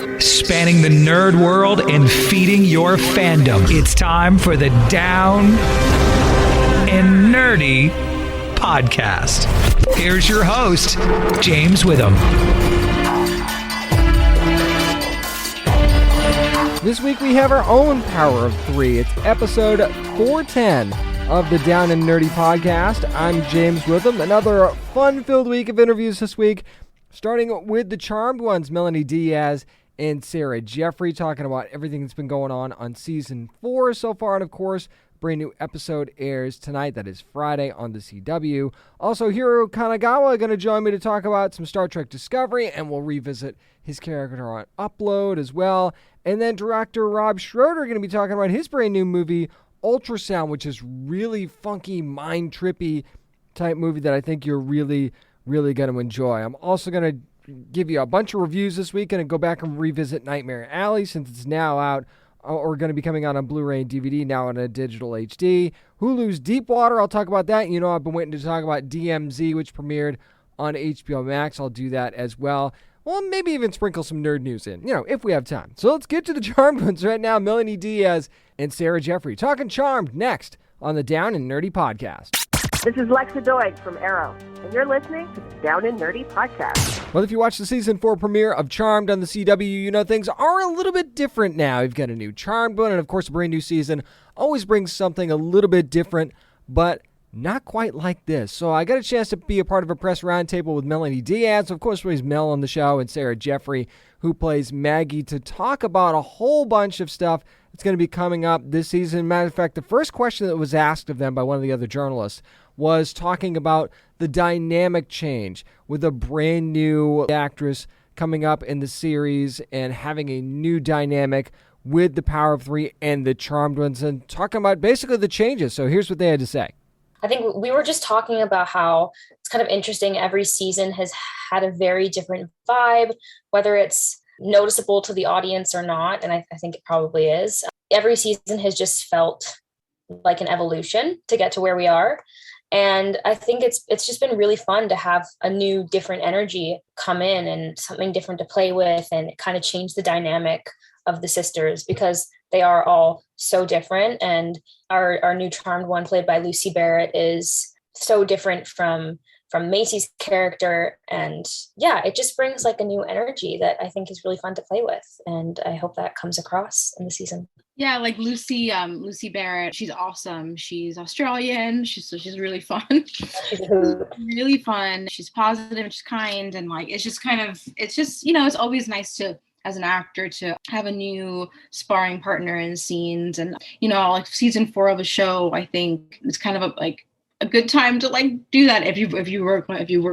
Spanning the nerd world and feeding your fandom. It's time for the Down and Nerdy podcast. Here's your host, James Witham. This week we have our own Power of Three. It's episode 410 of the Down and Nerdy podcast. I'm James Witham. Another fun-filled week of interviews this week, starting with the Charmed ones, Melonie Diaz and Sarah Jeffery, talking about everything that's been going on season 4 so far. And of course, brand new episode airs tonight. That is Friday on the CW. Also, Hiro Kanagawa going to join me to talk about some Star Trek Discovery, and we'll revisit his character on Upload as well. And then director Rob Schroeder going to be talking about his brand new movie, Ultrasound, which is really funky, mind-trippy type movie that I think you're really going to enjoy. I'm also going to give you a bunch of reviews this week and go back and revisit Nightmare Alley since it's now out, or going to be coming out on Blu-ray and DVD, now on a digital HD. Hulu's Deep Water, I'll talk about that. You know, I've been waiting to talk about DMZ, which premiered on HBO Max. I'll do that as well. Well, maybe even sprinkle some nerd news in, if we have time. So let's get to the Charmed ones right now. Melonie Diaz and Sarah Jeffery talking Charmed next on the Down and Nerdy podcast. This is Lexa Doig from Arrow, and you're listening to the Down and Nerdy podcast. Well, if you watch the season 4 premiere of Charmed on the CW, you know things are a little bit different now. You've got a new Charmed one, and of course, a brand new season always brings something a little bit different, but not quite like this. So I got a chance to be a part of a press roundtable with Melonie Diaz, of course, plays Mel on the show, and Sarah Jeffery, who plays Maggie, to talk about a whole bunch of stuff that's going to be coming up this season. Matter of fact, the first question that was asked of them by one of the other journalists was talking about the dynamic change with a brand new actress coming up in the series and having a new dynamic with the Power of Three and the Charmed ones, and talking about basically the changes. So here's what they had to say. I think we were just talking about how it's kind of interesting. Every season has had a very different vibe, whether it's noticeable to the audience or not. And I think it probably is. Every season has just felt like an evolution to get to where we are. And I think it's just been really fun to have a new, different energy come in and something different to play with, and kind of change the dynamic of the sisters, because they are all so different. And our new Charmed one, played by Lucy Barrett, is so different from Macy's character. And yeah, it just brings like a new energy that I think is really fun to play with. And I hope that comes across in the season. Yeah, like Lucy Barrett, she's awesome. She's Australian. She's really fun. Really fun. She's positive and she's kind, and like it's it's always nice to, as an actor, to have a new sparring partner in scenes. And like season 4 of a show, I think it's kind of a good time to like do that if you were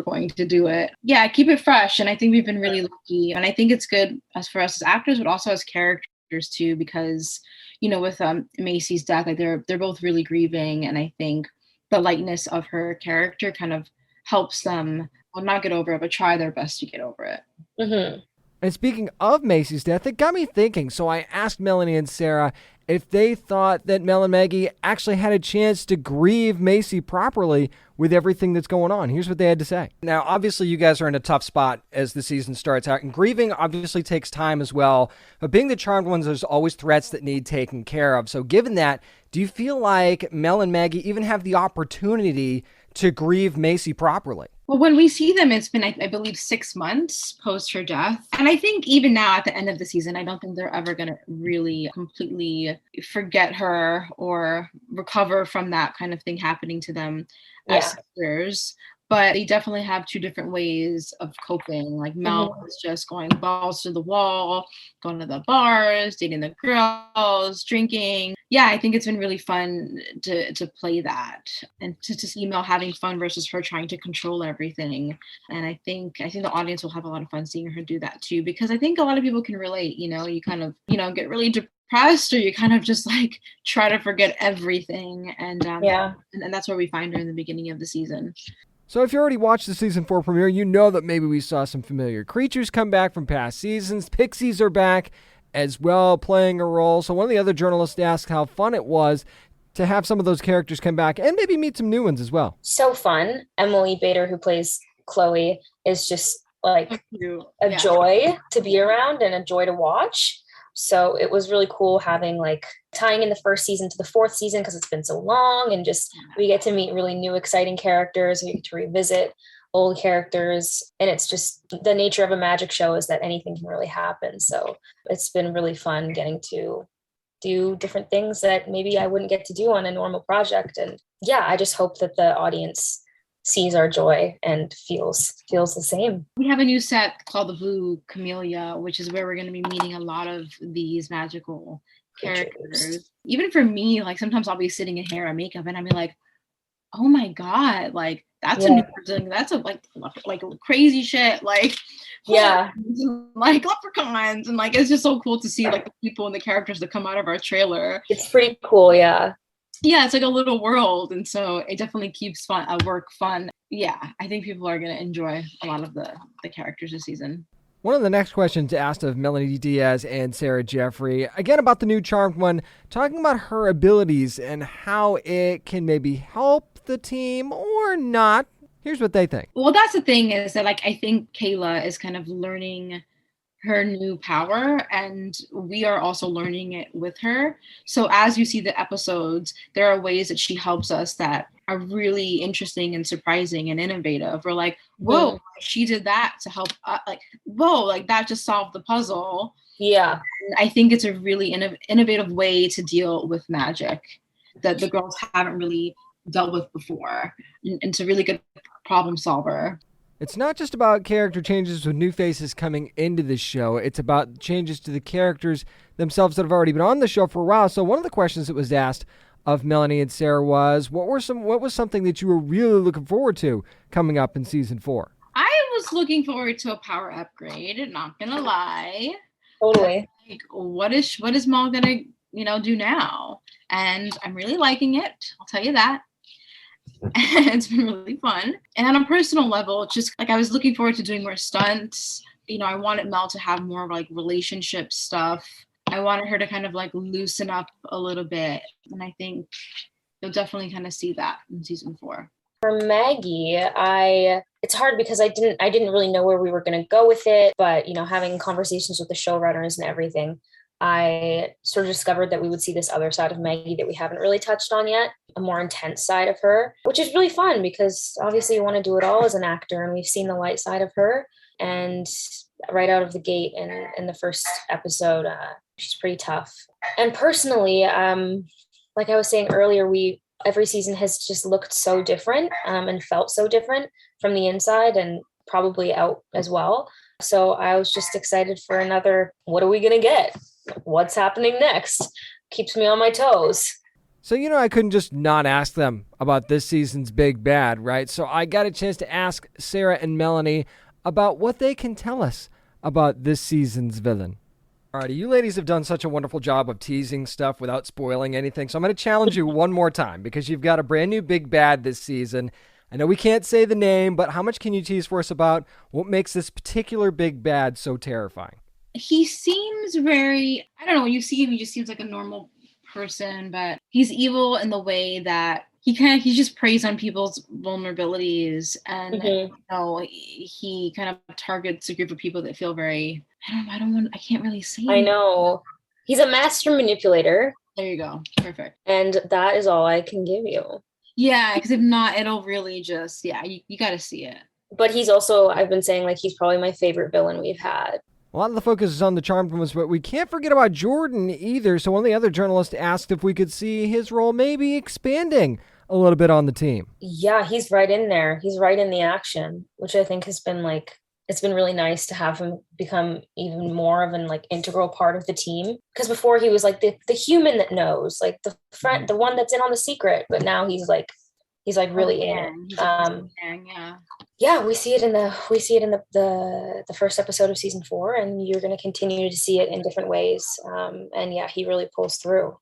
going to do it. Yeah, keep it fresh. And I think we've been really lucky, and I think it's good as for us as actors, but also as characters too, because with Macy's death, like they're both really grieving, and I think the lightness of her character kind of helps them, well, not get over it, but try their best to get over it. Mm-hmm. And speaking of Macy's death, it got me thinking. So I asked Melonie and Sarah if they thought that Mel and Maggie actually had a chance to grieve Macy properly with everything that's going on. Here's what they had to say. Now, obviously, you guys are in a tough spot as the season starts out, and grieving obviously takes time as well. But being the Charmed ones, there's always threats that need taken care of. So given that, do you feel like Mel and Maggie even have the opportunity to grieve Macy properly? Well, when we see them, it's been, I believe, 6 months post her death. And I think even now at the end of the season, I don't think they're ever going to really completely forget her or recover from that kind of thing happening to them as sisters. But they definitely have two different ways of coping. Like Mel is just going balls to the wall, going to the bars, dating the girls, drinking. Yeah, I think it's been really fun to play that, and to see Mel having fun versus her trying to control everything. And I think the audience will have a lot of fun seeing her do that too, because I think a lot of people can relate. You kind of get really depressed, or you kind of just like try to forget everything. And and that's where we find her in the beginning of the season. So if you already watched the season 4 premiere, you know that maybe we saw some familiar creatures come back from past seasons. Pixies are back as well, playing a role. So one of the other journalists asked how fun it was to have some of those characters come back and maybe meet some new ones as well. So fun. Emily Bader, who plays Chloe, is just like a joy to be around and a joy to watch. So it was really cool having like tying in the first season to the fourth season because it's been so long, and just we get to meet really new, exciting characters. We get to revisit old characters, and it's just the nature of a magic show is that anything can really happen. So it's been really fun getting to do different things that maybe I wouldn't get to do on a normal project. And yeah, I just hope that the audience sees our joy and feels the same. We have a new set called the Blue Camellia, which is where we're going to be meeting a lot of these magical characters. Even for me, like sometimes I'll be sitting in hair and makeup and I'll be like, oh my God, like that's a new person. That's a like crazy shit. Like, like leprechauns. And like, it's just so cool to see like the people and the characters that come out of our trailer. It's pretty cool. Yeah. Yeah, it's like a little world, and so it definitely keeps work fun. Yeah, I think people are going to enjoy a lot of the characters this season. One of the next questions asked of Melonie Diaz and Sarah Jeffery, again about the new Charmed one, talking about her abilities and how it can maybe help the team or not. Here's what they think. Well, that's the thing is that like I think Kayla is kind of learning her new power, and we are also learning it with her. So as you see the episodes, there are ways that she helps us that are really interesting and surprising and innovative. We're like, whoa, she did that to help like, whoa, like that just solved the puzzle. Yeah. And I think it's a really innovative way to deal with magic that the girls haven't really dealt with before, and it's a really good problem solver. It's not just about character changes with new faces coming into the show. It's about changes to the characters themselves that have already been on the show for a while. So one of the questions that was asked of Melonie and Sarah was, what was something that you were really looking forward to coming up in season 4? I was looking forward to a power upgrade, not gonna lie. Totally. Like, what is Mal gonna, do now? And I'm really liking it. I'll tell you that. It's been really fun. And on a personal level, it's just like I was looking forward to doing more stunts. I wanted Mel to have more like relationship stuff. I wanted her to kind of like loosen up a little bit. And I think you'll definitely kind of see that in season 4. For Maggie, it's hard because I didn't really know where we were going to go with it. But, having conversations with the showrunners and everything, I sort of discovered that we would see this other side of Maggie that we haven't really touched on yet, a more intense side of her, which is really fun because obviously you want to do it all as an actor, and we've seen the light side of her. And right out of the gate in the first episode, she's pretty tough. And personally, like I was saying earlier, every season has just looked so different and felt so different from the inside and probably out as well. So I was just excited for another, what are we going to get? What's happening next? Keeps me on my toes. So, I couldn't just not ask them about this season's big bad, right? So I got a chance to ask Sarah and Melonie about what they can tell us about this season's villain. All right, you ladies have done such a wonderful job of teasing stuff without spoiling anything. So I'm going to challenge you one more time because you've got a brand new big bad this season. I know we can't say the name, but how much can you tease for us about what makes this particular big bad so terrifying? He seems very, I don't know, when you see him, he just seems like a normal person, but he's evil in the way that he just preys on people's vulnerabilities, and he kind of targets a group of people that feel very, I can't really say. I know. He's a master manipulator. There you go. Perfect. And that is all I can give you. Yeah, because if not, it'll really just, you got to see it. But he's also, I've been saying, like, he's probably my favorite villain we've had. A lot of the focus is on the Charmed ones, but we can't forget about Jordan either. So one of the other journalists asked if we could see his role maybe expanding a little bit on the team. Yeah, he's right in there. He's right in the action, which I think has been it's been really nice to have him become even more of an integral part of the team. Because before he was like the human that knows, like the friend, the one that's in on the secret. But now he's really in it. Yeah, we see it in the first episode of season 4, and you're going to continue to see it in different ways. And yeah, he really pulls through.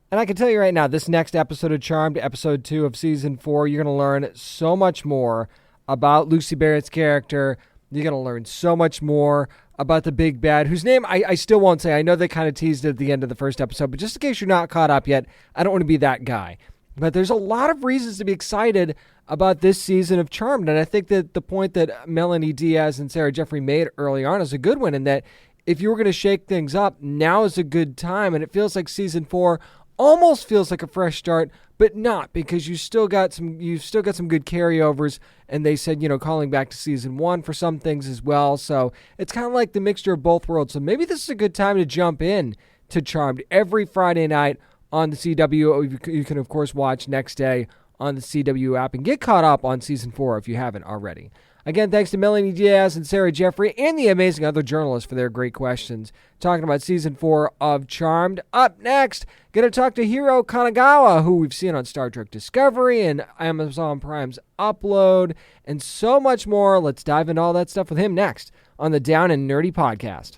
And I can tell you right now, this next episode of Charmed, episode 2 of season 4, you're going to learn so much more about Lucy Barrett's character. You're going to learn so much more about the big bad, whose name I still won't say. I know they kind of teased it at the end of the first episode, but just in case you're not caught up yet, I don't want to be that guy. But there's a lot of reasons to be excited about this season of Charmed. And I think that the point that Melonie Diaz and Sarah Jeffery made early on is a good one, in that if you were going to shake things up, now is a good time. And it feels like season 4 almost feels like a fresh start, but not, because you've still got some good carryovers. And they said, calling back to season 1 for some things as well. So it's kind of like the mixture of both worlds. So maybe this is a good time to jump in to Charmed every Friday night on the CW. You can, of course, watch next day on the CW app and get caught up on season 4 if you haven't already. Again, thanks to Melonie Diaz and Sarah Jeffery and the amazing other journalists for their great questions. Talking about season 4 of Charmed. Up next, going to talk to Hiro Kanagawa, who we've seen on Star Trek Discovery and Amazon Prime's Upload, and so much more. Let's dive into all that stuff with him next on the Down and Nerdy podcast.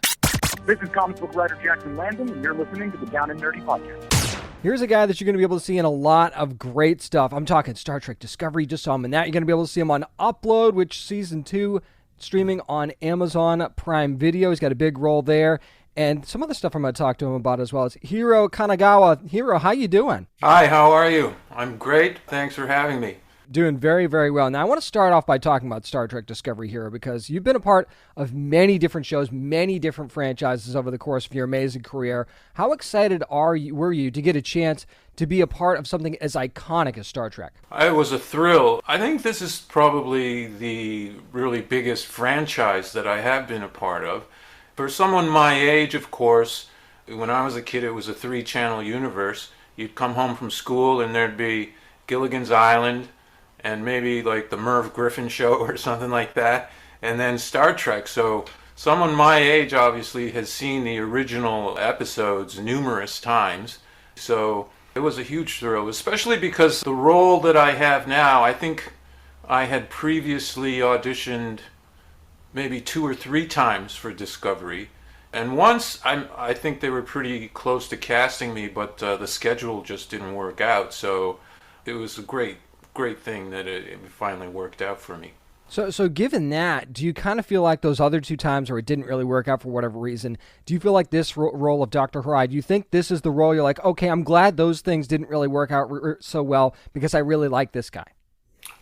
This is comic book writer Jackson Landon, and you're listening to the Down and Nerdy podcast. Here's a guy that you're going to be able to see in a lot of great stuff. I'm talking Star Trek Discovery. Just saw him in that. You're going to be able to see him on Upload, which season 2 streaming on Amazon Prime Video. He's got a big role there. And some other stuff I'm going to talk to him about as well is Hiro Kanagawa. Hiro, how you doing? Hi, how are you? I'm great. Thanks for having me. Doing very, very well. Now, I want to start off by talking about Star Trek Discovery here, because you've been a part of many different shows, many different franchises over the course of your amazing career. How excited were you to get a chance to be a part of something as iconic as Star Trek? It was a thrill. I think this is probably the really biggest franchise that I have been a part of. For someone my age, of course, when I was a kid, it was a 3-channel universe. You'd come home from school and there'd be Gilligan's Island, and maybe like the Merv Griffin show or something like that, and then Star Trek. So someone my age obviously has seen the original episodes numerous times. So it was a huge thrill, especially because the role that I have now, I think I had previously auditioned maybe 2 or 3 times for Discovery. And once, I think they were pretty close to casting me, but the schedule just didn't work out. So it was a great thing that it finally worked out for me. So given that, do you kind of feel like those other 2 times where it didn't really work out for whatever reason, do you feel like this role of Dr. Hirai, do you think this is the role you're like, okay, I'm glad those things didn't really work out so well because I really like this guy?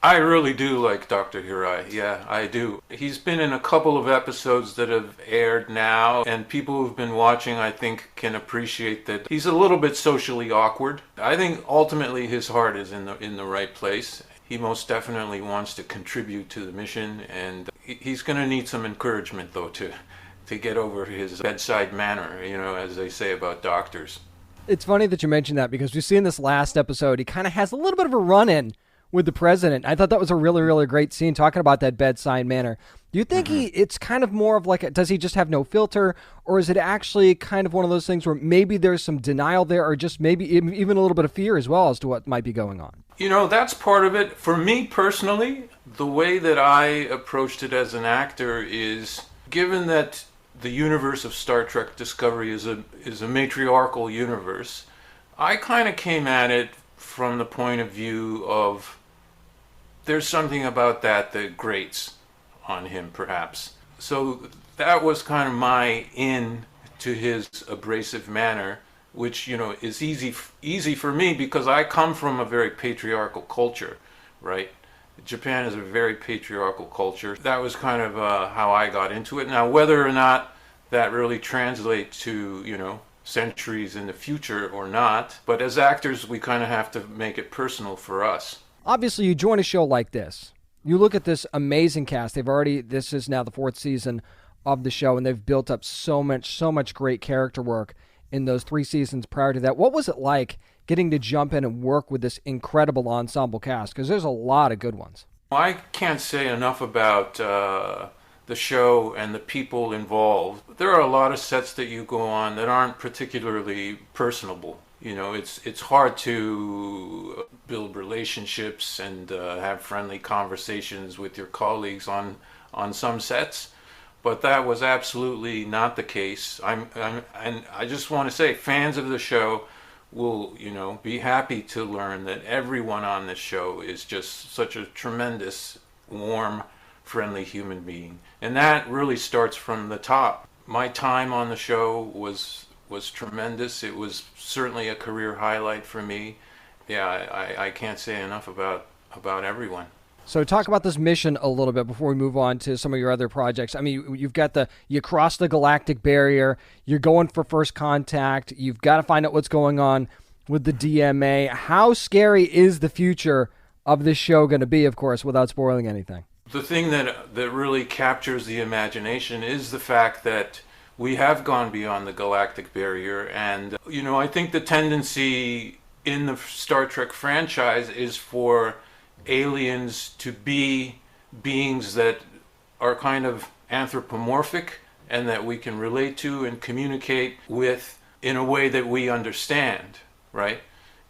I really do like Dr. Hirai. Yeah, I do. He's been in a couple of episodes that have aired now, and people who've been watching, I think, can appreciate that he's a little bit socially awkward. I think ultimately his heart is in the right place. He most definitely wants to contribute to the mission, and he's going to need some encouragement, though, to get over his bedside manner, as they say about doctors. It's funny that you mentioned that, because we see in this last episode, he kind of has a little bit of a run-in with the president. I thought that was a really, really great scene, talking about that bedside manner. Do you think it's kind of more of like, does he just have no filter, or is it actually kind of one of those things where maybe there's some denial there, or just maybe even a little bit of fear as well as to what might be going on? That's part of it. For me personally, the way that I approached it as an actor is, given that the universe of Star Trek Discovery is a matriarchal universe, I kind of came at it from the point of view of, there's something about that grates on him, perhaps. So that was kind of my in to his abrasive manner, which, is easy for me because I come from a very patriarchal culture, right? Japan is a very patriarchal culture. That was kind of how I got into it. Now, whether or not that really translates to, centuries in the future or not, but as actors, we kind of have to make it personal for us. Obviously, you join a show like this. You look at this amazing cast. This is now the 4th season of the show, and they've built up so much great character work in those 3 seasons prior to that. What was it like getting to jump in and work with this incredible ensemble cast? Because there's a lot of good ones. I can't say enough about the show and the people involved. There are a lot of sets that you go on that aren't particularly personable. It's hard to build relationships and have friendly conversations with your colleagues on some sets, but that was absolutely not the case. And I just want to say, fans of the show will, be happy to learn that everyone on this show is just such a tremendous, warm, friendly human being. And that really starts from the top. My time on the show was tremendous. It was certainly a career highlight for me. yeah, I can't say enough about everyone. So talk about this mission a little bit before we move on to some of your other projects. I mean, you cross the galactic barrier, you're going for first contact, you've got to find out what's going on with the DMA. How scary is the future of this show going to be, of course, without spoiling anything? The thing that really captures the imagination is the fact that we have gone beyond the galactic barrier. And, I think the tendency in the Star Trek franchise is for aliens to be beings that are kind of anthropomorphic and that we can relate to and communicate with in a way that we understand, right?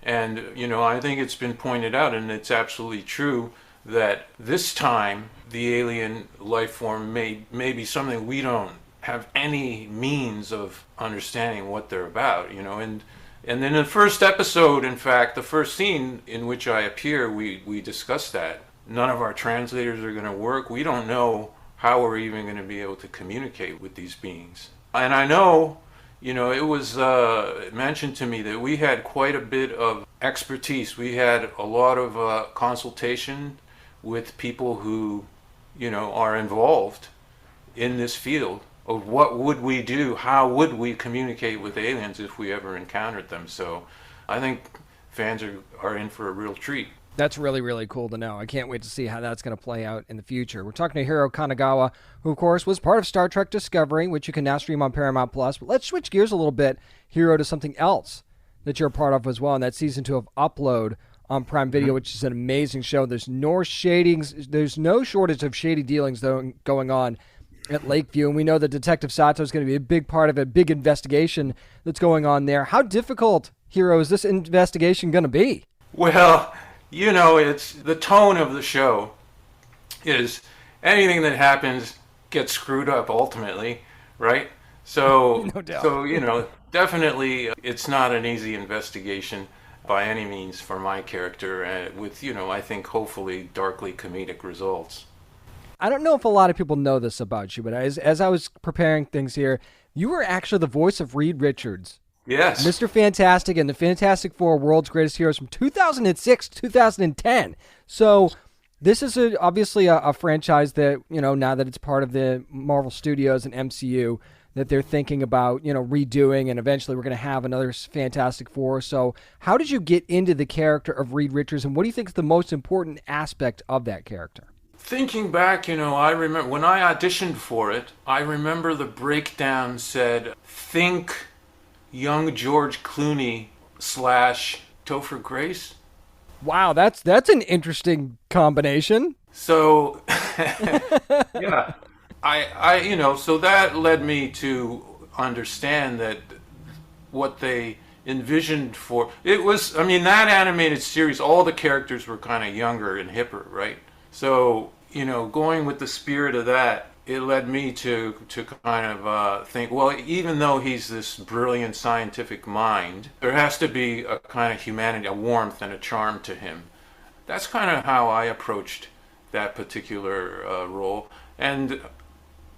And, I think it's been pointed out, and it's absolutely true, that this time the alien life form may be something we don't have any means of understanding what they're about, and then in the first episode, in fact, the first scene in which I appear, we discuss that. None of our translators are going to work. We don't know how we're even going to be able to communicate with these beings. And I know, it was mentioned to me that we had quite a bit of expertise. We had a lot of consultation with people who, are involved in this field of what would we do, how would we communicate with aliens if we ever encountered them. So I think fans are in for a real treat. That's really, really cool to know. I can't wait to see how that's going to play out in the future. We're talking to Hiro Kanagawa, who, of course, was part of Star Trek Discovery, which you can now stream on Paramount+. But let's switch gears a little bit, Hiro, to something else that you're a part of as well, and that's Season 2 of Upload on Prime Video, which is an amazing show. There's no shortage of shady dealings going on at Lakeview, and we know that Detective Sato is going to be a big part of a big investigation that's going on there. How difficult, Hiro, is this investigation going to be? Well, it's the tone of the show is anything that happens gets screwed up ultimately, right? So, no doubt. So, definitely it's not an easy investigation by any means for my character, with, I think hopefully darkly comedic results. I don't know if a lot of people know this about you, but as I was preparing things here, you were actually the voice of Reed Richards. Yes. Mr. Fantastic and the Fantastic Four World's Greatest Heroes from 2006 to 2010. So this is obviously a franchise that, now that it's part of the Marvel Studios and MCU, that they're thinking about, redoing, and eventually we're going to have another Fantastic Four. So how did you get into the character of Reed Richards, and what do you think is the most important aspect of that character? Thinking back, I remember when I auditioned for it, I remember the breakdown said, think young George Clooney / Topher Grace. Wow, that's an interesting combination. So, yeah, I so that led me to understand that what they envisioned for it was, that animated series, all the characters were kind of younger and hipper, right? So, going with the spirit of that, it led me to kind of think, well, even though he's this brilliant scientific mind, there has to be a kind of humanity, a warmth and a charm to him. That's kind of how I approached that particular role. And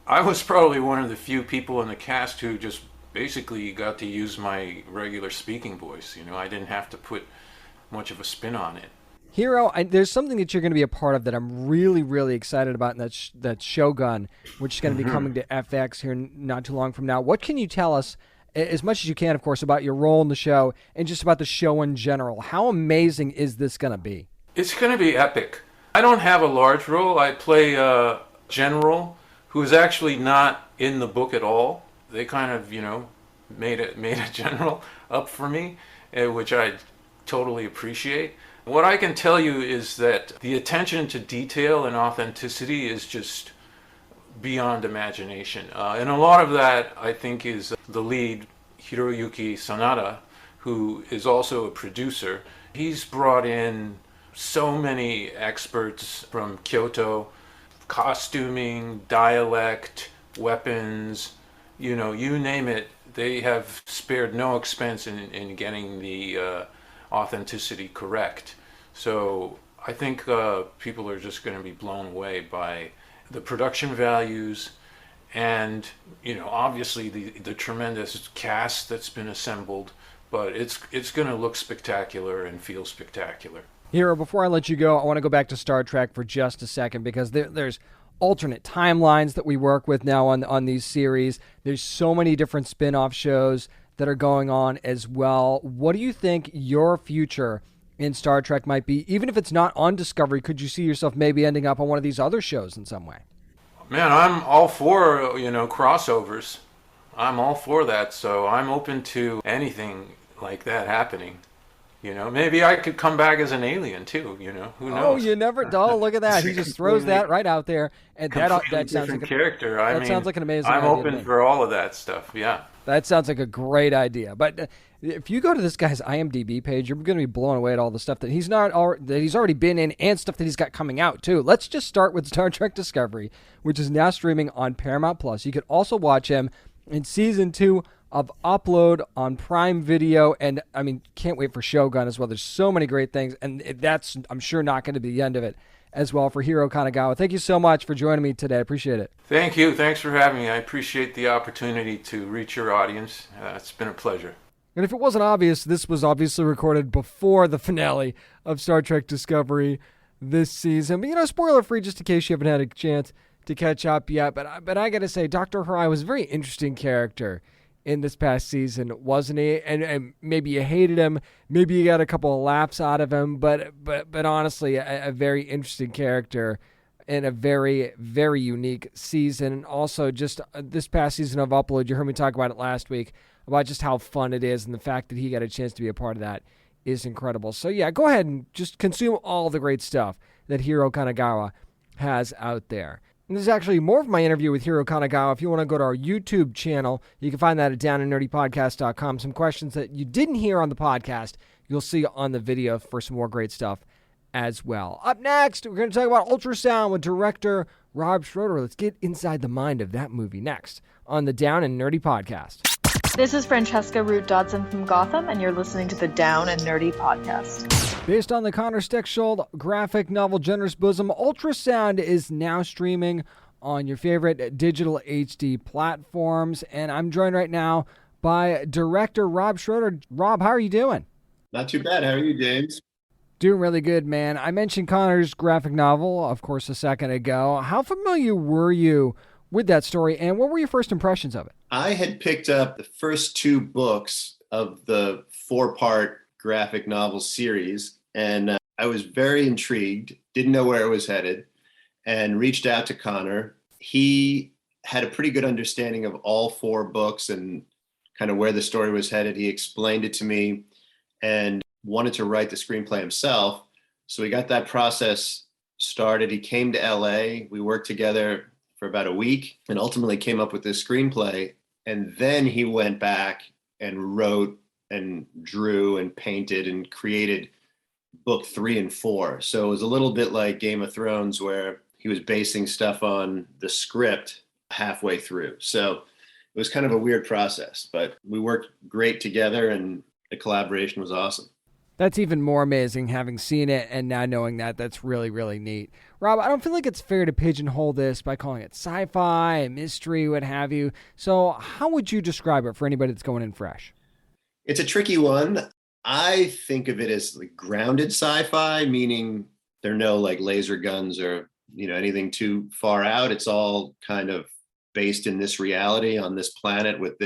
I was probably one of the few people in the cast who just basically got to use my regular speaking voice. I didn't have to put much of a spin on it. Hiro, there's something that you're going to be a part of that I'm really, really excited about, and that's Shogun, which is going to be coming to FX here not too long from now. What can you tell us, as much as you can, of course, about your role in the show and just about the show in general? How amazing is this going to be? It's going to be epic. I don't have a large role. I play a general who is actually not in the book at all. They kind of, made a general up for me, which I totally appreciate. What I can tell you is that the attention to detail and authenticity is just beyond imagination. And a lot of that, I think, is the lead, Hiroyuki Sanada, who is also a producer. He's brought in so many experts from Kyoto, costuming, dialect, weapons, you name it. They have spared no expense in getting the authenticity correct. So I think people are just going to be blown away by the production values and, obviously the tremendous cast that's been assembled, but it's going to look spectacular and feel spectacular. Hiro, before I let you go, I want to go back to Star Trek for just a second, because there's alternate timelines that we work with now on these series. There's so many different spin-off shows that are going on as well. What do you think your future in Star Trek might be? Even if it's not on Discovery, could you see yourself maybe ending up on one of these other shows in some way? Man, I'm all for, crossovers. I'm all for that, so I'm open to anything like that happening. Maybe I could come back as an alien too, who knows? Oh, you never dull. Look at that. He just throws that right out there. And that sounds like character. Sounds like an amazing I'm idea open for all of that stuff, yeah. That sounds like a great idea. But if you go to this guy's IMDb page, you're going to be blown away at all the stuff that he's already been in, and stuff that he's got coming out too. Let's just start with Star Trek Discovery, which is now streaming on Paramount Plus. You could also watch him in season 2 of Upload on Prime Video, and can't wait for Shogun as well. There's so many great things, and that's, I'm sure, not going to be the end of it as well for Hiro Kanagawa. Thank you so much for joining me today. I appreciate it. Thank you. Thanks for having me. I appreciate the opportunity to reach your audience. It's been a pleasure. And if it wasn't obvious, this was obviously recorded before the finale of Star Trek Discovery this season. But, spoiler free, just in case you haven't had a chance to catch up yet. But I got to say, Dr. Hirai was a very interesting character in this past season, wasn't he? And maybe you hated him, maybe you got a couple of laughs out of him, but honestly, a very interesting character in a very, very unique season. And also, just this past season of Upload, you heard me talk about it last week, about just how fun it is, and the fact that he got a chance to be a part of that is incredible. So yeah, go ahead and just consume all the great stuff that Hiro Kanagawa has out there. And this is actually more of my interview with Hiro Kanagawa. If you want to go to our YouTube channel, you can find that at downandnerdypodcast.com. Some questions that you didn't hear on the podcast, you'll see on the video for some more great stuff as well. Up next, we're going to talk about Ultrasound with director Rob Schroeder. Let's get inside the mind of that movie next on the Down and Nerdy Podcast. This is Francesca Root Dodson from Gotham, and you're listening to the Down and Nerdy Podcast. Based on the Connor Steckschuld graphic novel Generous Bosom, Ultrasound is now streaming on your favorite digital HD platforms. And I'm joined right now by director Rob Schroeder. Rob, how are you doing? Not too bad. How are you, James? Doing really good, man. I mentioned Connor's graphic novel, of course, a second ago. How familiar were you with that story, and what were your first impressions of it? I had picked up the first 2 books of the 4-part graphic novel series, and I was very intrigued, didn't know where it was headed, and reached out to Connor. He had a pretty good understanding of all 4 books and kind of where the story was headed. He explained it to me and wanted to write the screenplay himself. So we got that process started. He came to LA. We worked together for about a week and ultimately came up with this screenplay. And then he went back and wrote and drew and painted and created book 3 and 4. So it was a little bit like Game of Thrones, where he was basing stuff on the script halfway through. So it was kind of a weird process, but we worked great together and the collaboration was awesome. That's even more amazing, having seen it and now knowing that. That's really, really neat. Rob, I don't feel like it's fair to pigeonhole this by calling it sci-fi, mystery, what have you. So how would you describe it for anybody that's going in fresh? It's a tricky one. I think of it as like grounded sci-fi, meaning there are no like laser guns or, anything too far out. It's all kind of based in this reality on this planet with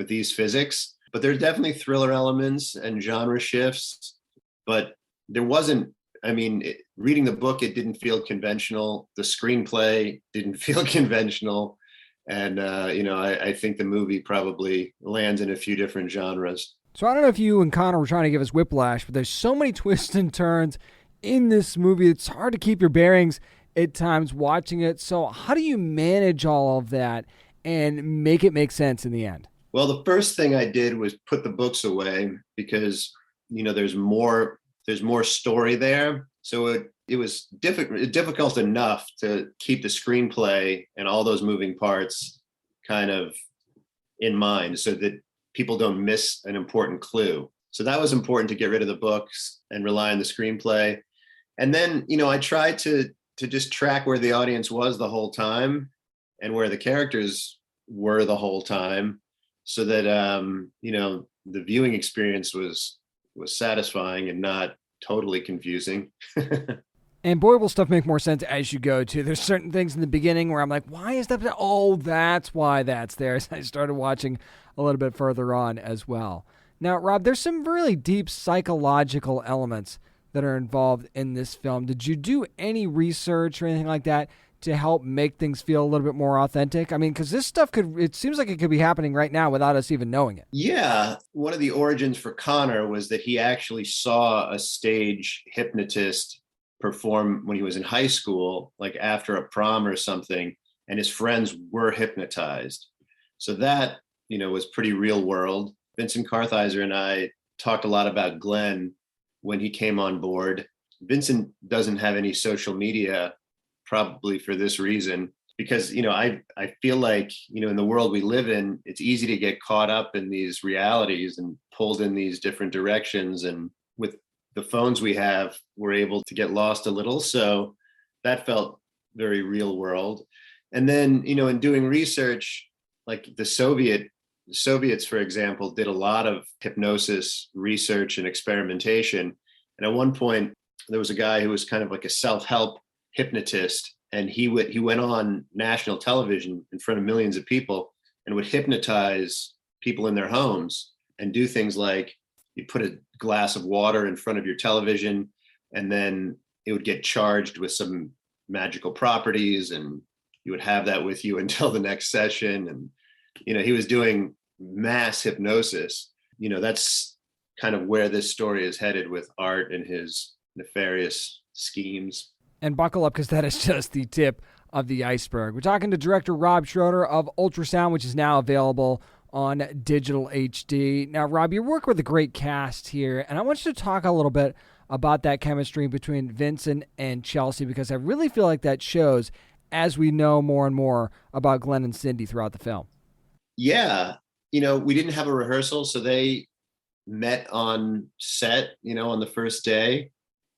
these physics. But there's definitely thriller elements and genre shifts, but there wasn't, reading the book, it didn't feel conventional. The screenplay didn't feel conventional. And, I think the movie probably lands in a few different genres. So I don't know if you and Connor were trying to give us whiplash, but there's so many twists and turns in this movie. It's hard to keep your bearings at times watching it. So how do you manage all of that and make it make sense in the end? Well, the first thing I did was put the books away because, there's more story there. So it was difficult enough to keep the screenplay and all those moving parts kind of in mind so that people don't miss an important clue. So that was important, to get rid of the books and rely on the screenplay. And then, I tried to just track where the audience was the whole time and where the characters were the whole time, so that, the viewing experience was satisfying and not totally confusing. And boy, will stuff make more sense as you go, too. There's certain things in the beginning where I'm like, why is that? Oh, that's why that's there. So I started watching a little bit further on as well. Now, Rob, there's some really deep psychological elements that are involved in this film. Did you do any research or anything like that to help make things feel a little bit more authentic? I mean, because this stuff it seems like it could be happening right now without us even knowing it. Yeah. One of the origins for Connor was that he actually saw a stage hypnotist perform when he was in high school, like after a prom or something, and his friends were hypnotized. So that, was pretty real world. Vincent Kartheiser and I talked a lot about Glenn when he came on board. Vincent doesn't have any social media, probably for this reason, because, I feel like, in the world we live in, it's easy to get caught up in these realities and pulled in these different directions. And with the phones we have, we're able to get lost a little. So that felt very real world. And then, in doing research, like the Soviets, for example, did a lot of hypnosis research and experimentation. And at one point, there was a guy who was kind of like a self-help hypnotist. And he went on national television in front of millions of people and would hypnotize people in their homes and do things like, you put a glass of water in front of your television, and then it would get charged with some magical properties, and you would have that with you until the next session. And, he was doing mass hypnosis. That's kind of where this story is headed with Art and his nefarious schemes. And buckle up, because that is just the tip of the iceberg. We're talking to director Rob Schroeder of Ultrasound, which is now available on digital HD. Now, Rob, you work with a great cast here, and I want you to talk a little bit about that chemistry between Vincent and Chelsea, because I really feel like that shows as we know more and more about Glenn and Cindy throughout the film. Yeah. We didn't have a rehearsal, so they met on set, on the first day,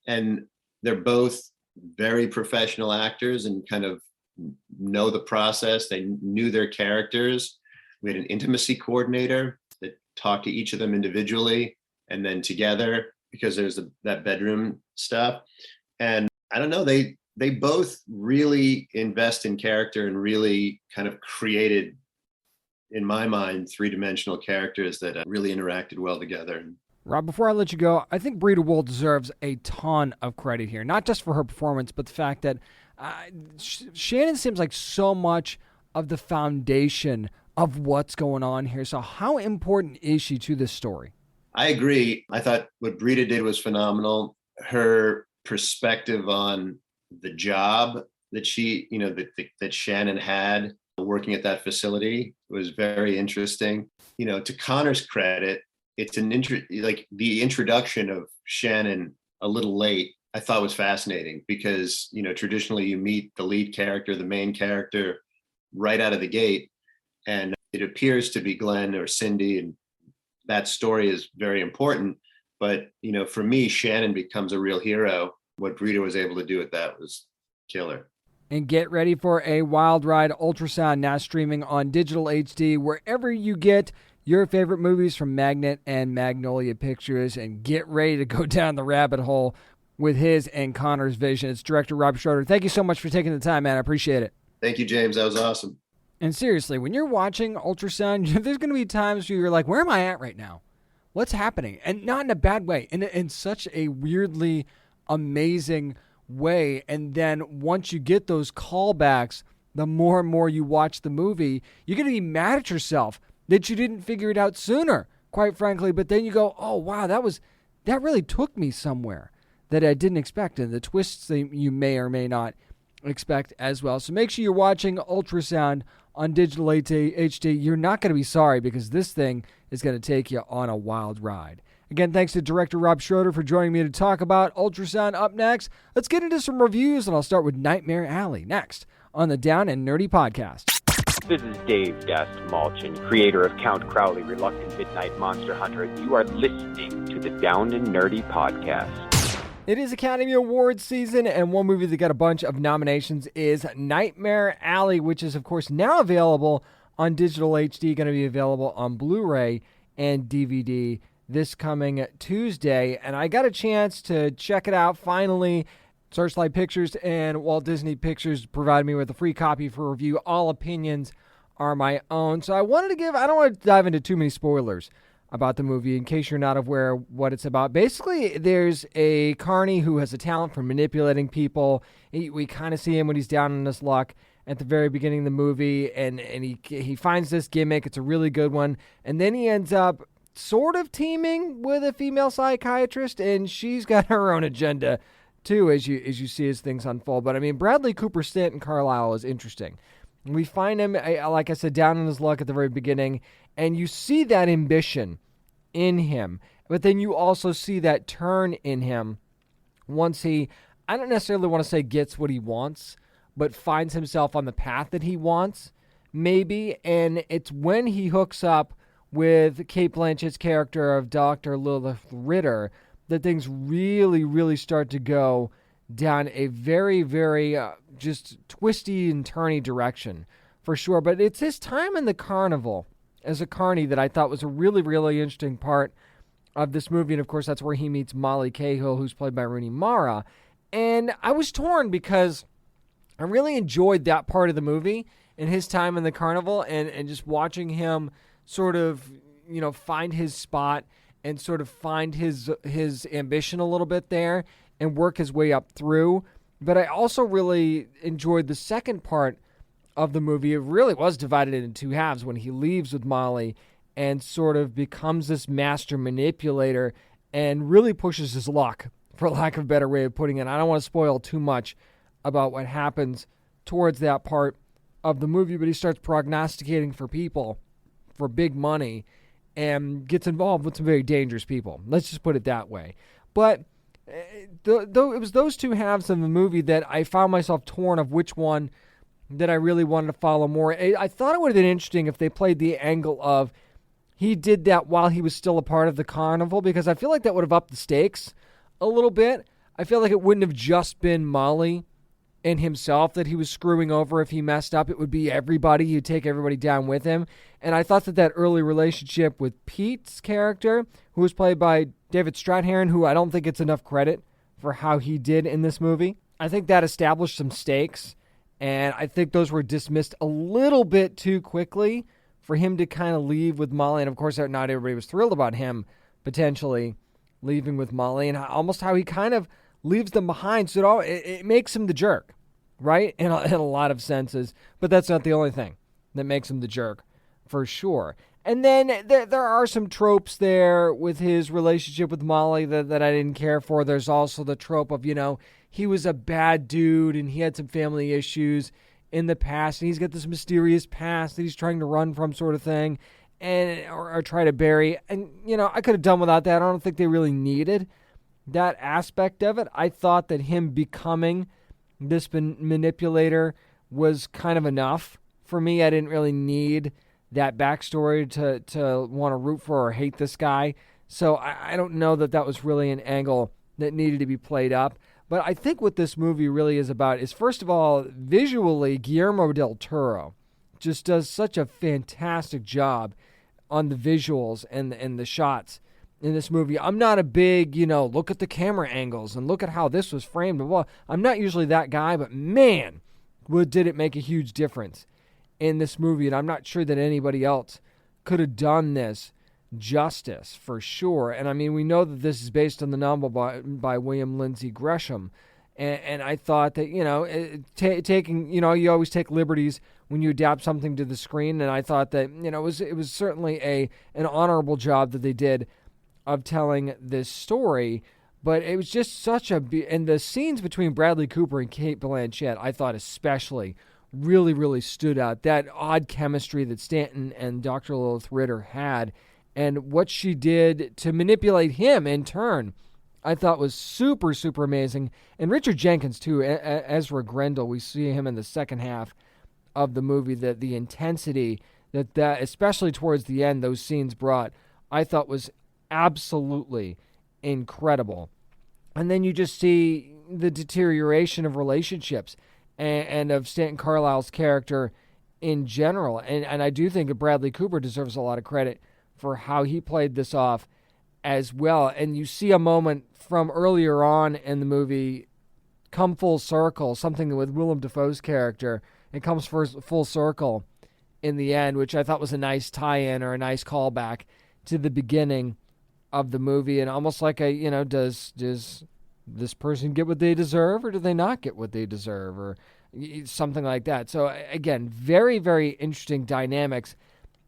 and they're both very professional actors and kind of know the process. They knew their characters. We had an intimacy coordinator that talked to each of them individually and then together, because there's that bedroom stuff. And I don't know, they both really invest in character and really kind of created, in my mind, three-dimensional characters that really interacted well together. Rob, before I let you go, I think Brita Wool deserves a ton of credit here, not just for her performance, but the fact that Shannon seems like so much of the foundation of what's going on here. So how important is she to this story? I agree. I thought what Brita did was phenomenal. Her perspective on the job that she, that Shannon had working at that facility was very interesting. To Connor's credit, it's the introduction of Shannon a little late, I thought was fascinating, because, traditionally you meet the lead character, the main character, right out of the gate. And it appears to be Glenn or Cindy, and that story is very important. But, for me, Shannon becomes a real hero. What Brita was able to do with that was killer. And get ready for a wild ride. Ultrasound, now streaming on digital HD, wherever you get your favorite movies from Magnet and Magnolia Pictures. And get ready to go down the rabbit hole with his and Connor's vision. It's director Rob Schroeder. Thank you so much for taking the time, man. I appreciate it. Thank you, James. That was awesome. And seriously, when you're watching Ultrasound, there's going to be times where you're like, where am I at right now? What's happening? And not in a bad way, in such a weirdly amazing way. And then once you get those callbacks, the more and more you watch the movie, you're going to be mad at yourself that you didn't figure it out sooner, quite frankly. But then you go, oh, wow, that really took me somewhere that I didn't expect, and the twists that you may or may not expect as well. So make sure you're watching Ultrasound on digital HD. You're not going to be sorry, because this thing is going to take you on a wild ride. Again, thanks to director Rob Schroeder for joining me to talk about Ultrasound. Up next, let's get into some reviews, and I'll start with Nightmare Alley next on the Down and Nerdy Podcast. This is Dave Dastmalchin, creator of Count Crowley, Reluctant Midnight Monster Hunter, and you are listening to the Down and Nerdy Podcast. It is Academy Awards season, and one movie that got a bunch of nominations is Nightmare Alley, which is, of course, now available on digital HD, going to be available on Blu-ray and DVD this coming Tuesday. And I got a chance to check it out finally. Searchlight Pictures and Walt Disney Pictures provided me with a free copy for review. All opinions are my own. So I don't want to dive into too many spoilers about the movie in case you're not aware what it's about. Basically, there's a carny who has a talent for manipulating people. We kind of see him when he's down on his luck at the very beginning of the movie, and he finds this gimmick. It's a really good one. And then he ends up sort of teaming with a female psychiatrist, and she's got her own agenda too, as you see as things unfold. But I mean, Bradley Cooper Stanton Carlisle is interesting. We find him, like I said, down on his luck at the very beginning, and you see that ambition in him. But then you also see that turn in him once he, I don't necessarily want to say gets what he wants, but finds himself on the path that he wants, maybe. And it's when he hooks up with Cate Blanchett's character of Dr. Lilith Ritter that things really, really start to go down a very, very just twisty and turny direction, for sure. But it's his time in the carnival as a carny that I thought was a really, really interesting part of this movie. And, of course, that's where he meets Molly Cahill, who's played by Rooney Mara. And I was torn because I really enjoyed that part of the movie and his time in the carnival and just watching him sort of, find his spot and sort of find his ambition a little bit there and work his way up through. But I also really enjoyed the second part of the movie. It really was divided into two halves when he leaves with Molly and sort of becomes this master manipulator and really pushes his luck, for lack of a better way of putting it. I don't want to spoil too much about what happens towards that part of the movie, but he starts prognosticating for people for big money and gets involved with some very dangerous people. Let's just put it that way. But though it was those two halves of the movie that I found myself torn of which one that I really wanted to follow more. I thought it would have been interesting if they played the angle of he did that while he was still a part of the carnival, because I feel like that would have upped the stakes a little bit. I feel like it wouldn't have just been Molly and himself that he was screwing over if he messed up. It would be everybody. He'd take everybody down with him. And I thought that early relationship with Pete's character, who was played by David Strathairn, who I don't think gets enough credit for how he did in this movie. I think that established some stakes, and I think those were dismissed a little bit too quickly for him to kind of leave with Molly. And of course, not everybody was thrilled about him potentially leaving with Molly, and almost how he kind of leaves them behind. So it makes him the jerk, right? In a lot of senses. But that's not the only thing that makes him the jerk, for sure. And then there are some tropes there with his relationship with Molly that I didn't care for. There's also the trope of, he was a bad dude and he had some family issues in the past, and he's got this mysterious past that he's trying to run from, sort of thing, and or try to bury. And, I could have done without that. I don't think they really needed that aspect of it. I thought that him becoming this manipulator was kind of enough for me. I didn't really need that backstory to want to root for or hate this guy. So I don't know that was really an angle that needed to be played up. But I think what this movie really is about is, first of all, visually, Guillermo del Toro just does such a fantastic job on the visuals and the shots in this movie. I'm not a big, look at the camera angles and look at how this was framed. Well, I'm not usually that guy, but man, did it make a huge difference in this movie. And I'm not sure that anybody else could have done this justice, for sure. And I mean, we know that this is based on the novel by William Lindsay Gresham. And I thought that, taking, you always take liberties when you adapt something to the screen. And I thought that, it was certainly an honorable job that they did of telling this story. But it was just such and the scenes between Bradley Cooper and Cate Blanchett, I thought especially really, really stood out. That odd chemistry that Stanton and Dr. Lilith Ritter had, and what she did to manipulate him in turn, I thought was super, super amazing. And Richard Jenkins, too, Ezra Grendel, we see him in the second half of the movie, that the intensity that especially towards the end, those scenes brought, I thought was absolutely incredible. And then you just see the deterioration of relationships and of Stanton Carlisle's character in general. And I do think that Bradley Cooper deserves a lot of credit for how he played this off as well. And you see a moment from earlier on in the movie come full circle, something with Willem Dafoe's character. It comes full circle in the end, which I thought was a nice tie-in or a nice callback to the beginning of the movie. And almost like does this person get what they deserve, or do they not get what they deserve, or something like that. So again, very, very interesting dynamics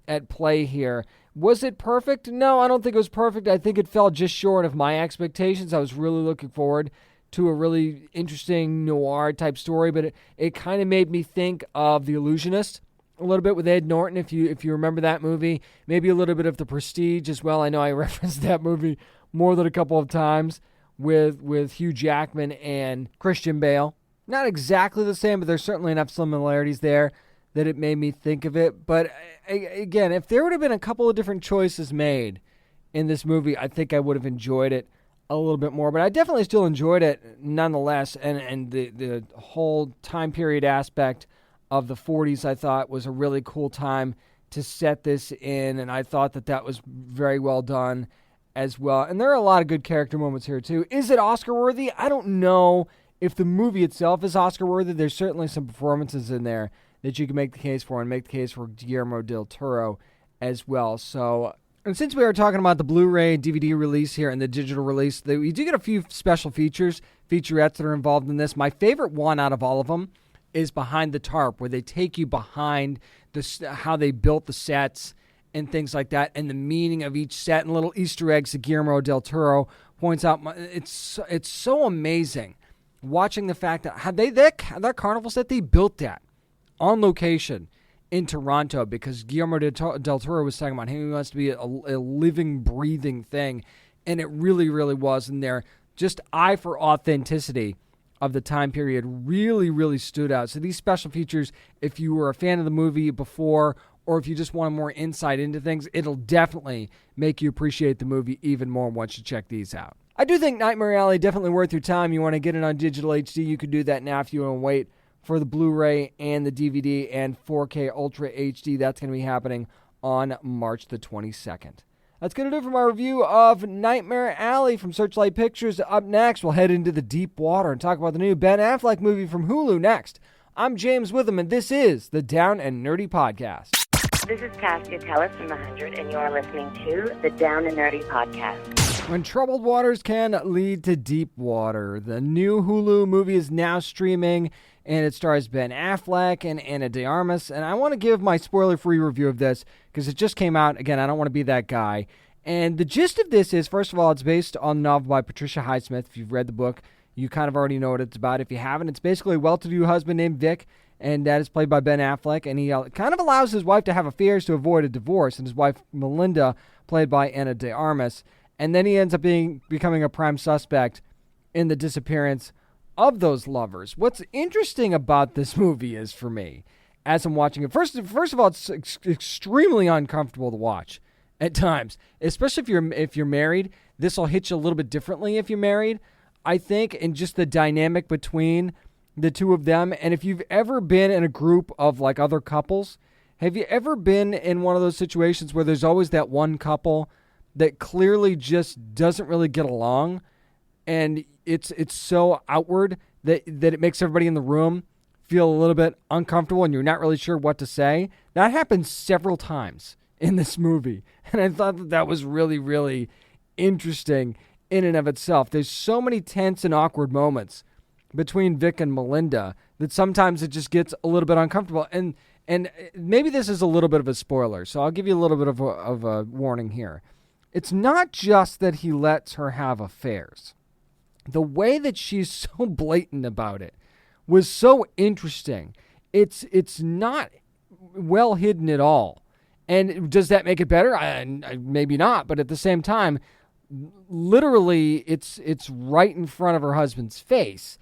at play here. Was it perfect? No, I don't think it was perfect. I think it fell just short of my expectations. I was really looking forward to a really interesting noir type story, but it kind of made me think of The Illusionist a little bit with Ed Norton, if you remember that movie. Maybe a little bit of The Prestige as well. I know I referenced that movie more than a couple of times with Hugh Jackman and Christian Bale. Not exactly the same, but there's certainly enough similarities there that it made me think of it. But again, if there would have been a couple of different choices made in this movie, I think I would have enjoyed it a little bit more. But I definitely still enjoyed it nonetheless. And the whole time period aspect of the 40s, I thought, was a really cool time to set this in. And I thought that was very well done as well. And there are a lot of good character moments here, too. Is it Oscar-worthy? I don't know if the movie itself is Oscar-worthy. There's certainly some performances in there that you can make the case for, and make the case for Guillermo del Toro as well. So, and since we are talking about the Blu-ray DVD release here and the digital release, we do get a few special featurettes that are involved in this. My favorite one out of all of them is Behind the Tarp, where they take you behind how they built the sets and things like that, and the meaning of each set, and little Easter eggs that Guillermo del Toro points out. It's so amazing watching the fact that that carnival set, they built that on location in Toronto, because Guillermo del Toro was talking about he wants to be a living, breathing thing, and it really, really was. And their just eye for authenticity of the time period really, really stood out. So these special features, if you were a fan of the movie before, or if you just want more insight into things, it'll definitely make you appreciate the movie even more once you check these out. I do think Nightmare Alley definitely worth your time. You want to get it on digital HD, you can do that now if you want to wait for the Blu-ray and the DVD and 4K Ultra HD. That's going to be happening on March the 22nd. That's going to do it for my review of Nightmare Alley from Searchlight Pictures. Up next, we'll head into the deep water and talk about the new Ben Affleck movie from Hulu next. I'm James Witham, and this is the Down and Nerdy Podcast. This is Cassia Tellis from The 100, and you're listening to the Down and Nerdy Podcast. When troubled waters can lead to deep water, the new Hulu movie is now streaming, and it stars Ben Affleck and Ana de Armas. And I want to give my spoiler-free review of this because it just came out. Again, I don't want to be that guy. And the gist of this is, first of all, it's based on the novel by Patricia Highsmith. If you've read the book, you kind of already know what it's about. If you haven't, it's basically a well-to-do husband named Vic, and that is played by Ben Affleck. And he kind of allows his wife to have affairs to avoid a divorce, and his wife, Melinda, played by Ana de Armas. And then he ends up becoming a prime suspect in the disappearance of those lovers. What's interesting about this movie is, for me, as I'm watching it, first of all, it's extremely uncomfortable to watch at times, especially if you're married. This will hit you a little bit differently if you're married, I think, and just the dynamic between the two of them. And if you've ever been in a group of like other couples, have you ever been in one of those situations where there's always that one couple that clearly just doesn't really get along, and it's so outward that it makes everybody in the room feel a little bit uncomfortable, and you're not really sure what to say? That happens several times in this movie, and I thought that was really, really interesting in and of itself. There's so many tense and awkward moments between Vic and Melinda that sometimes it just gets a little bit uncomfortable, and maybe this is a little bit of a spoiler, so I'll give you a little bit of a warning here. It's not just that he lets her have affairs. The way that she's so blatant about it was so interesting. It's not well hidden at all. And does that make it better? Maybe not. But at the same time, literally, it's right in front of her husband's face,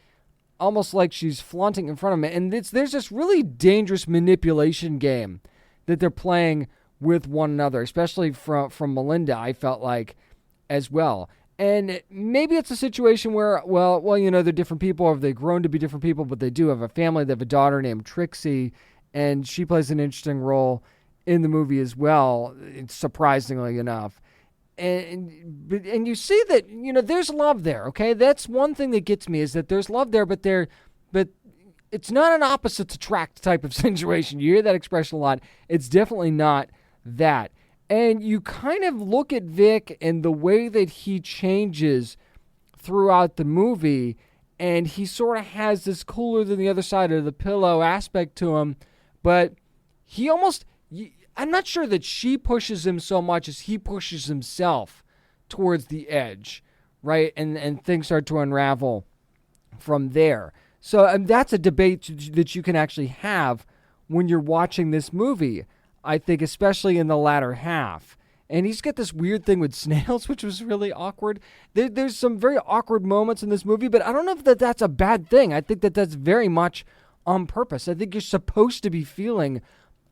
almost like she's flaunting in front of him. And there's this really dangerous manipulation game that they're playing with one another, especially from Melinda, I felt like, as well. And maybe it's a situation where, well, they're different people, or they've grown to be different people, but they do have a family. They have a daughter named Trixie, and she plays an interesting role in the movie as well, surprisingly enough. And you see that, there's love there, okay? That's one thing that gets me, is that there's love there, but it's not an opposites attract type of situation. You hear that expression a lot. It's definitely not that. And you kind of look at Vic and the way that he changes throughout the movie, and he sort of has this cooler than the other side of the pillow aspect to him, but he almost... I'm not sure that she pushes him so much as he pushes himself towards the edge, right? And things start to unravel from there. So that's a debate that you can actually have when you're watching this movie, I think, especially in the latter half. And he's got this weird thing with snails, which was really awkward. There's some very awkward moments in this movie, but I don't know if that's a bad thing. I think that's very much on purpose. I think you're supposed to be feeling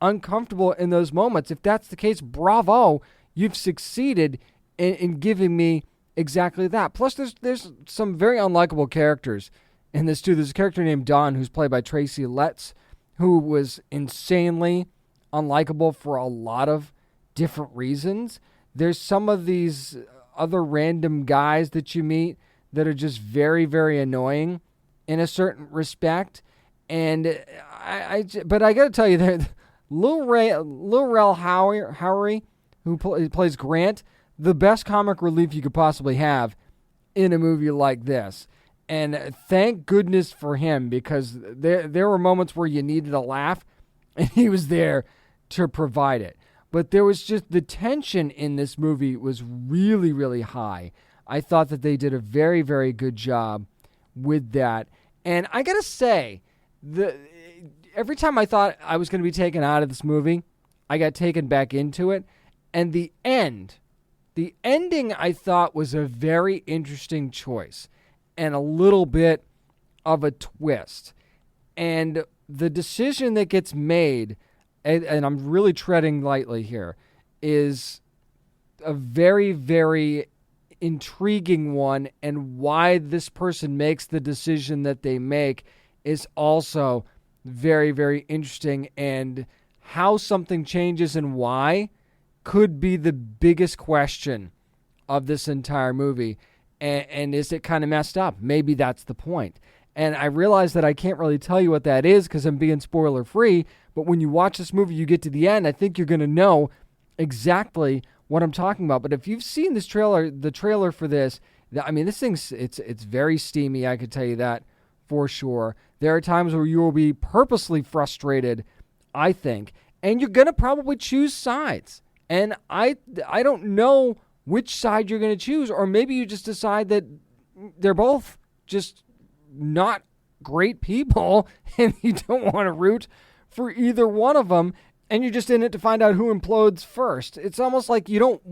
uncomfortable in those moments. If that's the case, bravo, you've succeeded in giving me exactly that. Plus, there's some very unlikable characters in this too. There's a character named Dawn who's played by Tracy Letts, who was insanely unlikable for a lot of different reasons. There's some of these other random guys that you meet that are just very, very annoying in a certain respect. And but I got to tell you that Lil Rel Howery, who plays Grant, the best comic relief you could possibly have in a movie like this. And thank goodness for him, because there were moments where you needed a laugh, and he was there to provide it. But there was just, the tension in this movie was really, really high. I thought that they did a very, very good job with that. And I got to say, every time I thought I was going to be taken out of this movie, I got taken back into it. And the ending I thought was a very interesting choice and a little bit of a twist. And the decision that gets made, and I'm really treading lightly here, is a very, very intriguing one. And why this person makes the decision that they make is also very, very interesting, and how something changes and why could be the biggest question of this entire movie. And is it kind of messed up? Maybe that's the point. And I realize that I can't really tell you what that is because I'm being spoiler free, but when you watch this movie, you get to the end, I think you're going to know exactly what I'm talking about. But if you've seen this trailer, the trailer for this, I mean, this thing's, it's very steamy, I could tell you that for sure. There are times where you will be purposely frustrated, I think, and you're going to probably choose sides. And I don't know which side you're going to choose, or maybe you just decide that they're both just not great people and you don't want to root for either one of them, and you're just in it to find out who implodes first. It's almost like you don't,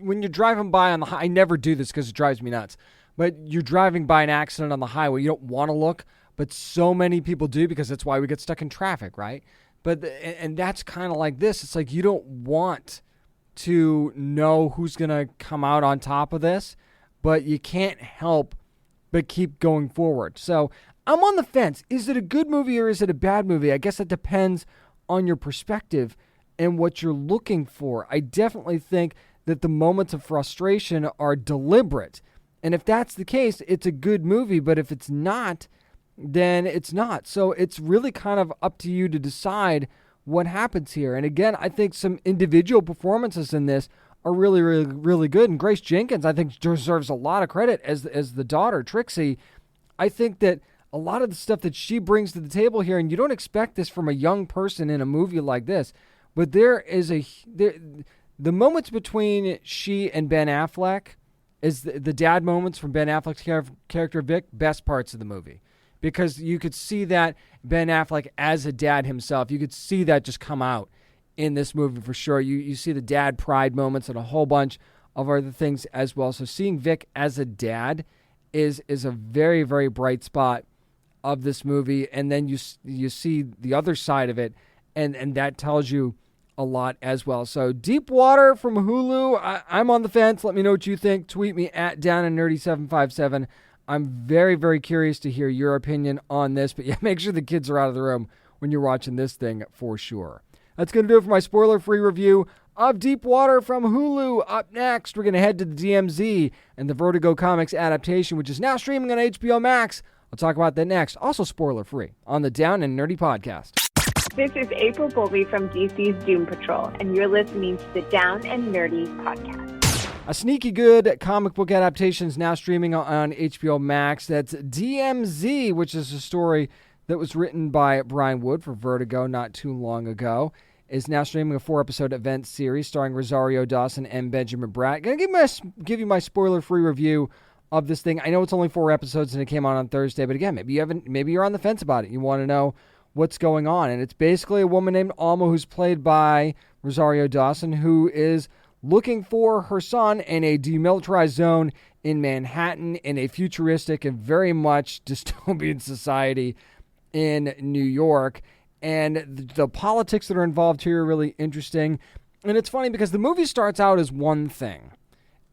when you're driving by on the I never do this because it drives me nuts, but you're driving by an accident on the highway, you don't want to look, but so many people do because that's why we get stuck in traffic, right? But and that's kind of like this. It's like you don't want to know who's going to come out on top of this, but you can't help but keep going forward. So I'm on the fence. Is it a good movie or is it a bad movie? I guess it depends on your perspective and what you're looking for. I definitely think that the moments of frustration are deliberate. And if that's the case, it's a good movie. But if it's not, then it's not. So it's really kind of up to you to decide what happens here. And again, I think some individual performances in this are really, really, really good. And Grace Jenkins, I think, deserves a lot of credit as the daughter, Trixie. I think that a lot of the stuff that she brings to the table here, and you don't expect this from a young person in a movie like this, but the moments between she and Ben Affleck is the dad moments from Ben Affleck's character Vic, best parts of the movie. Because you could see that Ben Affleck as a dad himself, you could see that just come out in this movie for sure. You see the dad pride moments and a whole bunch of other things as well. So seeing Vic as a dad is a very, very bright spot of this movie. And then you see the other side of it, and that tells you a lot as well. So Deep Water from Hulu, I'm on the fence. Let me know what you think. Tweet me at DownandNerdy757. I'm very, very curious to hear your opinion on this. But yeah, make sure the kids are out of the room when you're watching this thing for sure. That's going to do it for my spoiler-free review of Deep Water from Hulu. Up next, we're going to head to the DMZ and the Vertigo Comics adaptation, which is now streaming on HBO Max. I'll talk about that next, also spoiler-free, on the Down and Nerdy podcast. This is April Bowlby from DC's Doom Patrol, and you're listening to the Down and Nerdy podcast. A sneaky good comic book adaptation is now streaming on HBO Max. That's DMZ, which is a story that was written by Brian Wood for Vertigo not too long ago. Is now streaming a 4-episode event series starring Rosario Dawson and Benjamin Bratt. Gonna give you my spoiler-free review of this thing. I know it's only 4 episodes and it came out on Thursday, but again, maybe you're on the fence about it. You want to know what's going on, and it's basically a woman named Alma who's played by Rosario Dawson, who is looking for her son in a demilitarized zone in Manhattan in a futuristic and very much dystopian society in New York. And the politics that are involved here are really interesting. And it's funny because the movie starts out as one thing,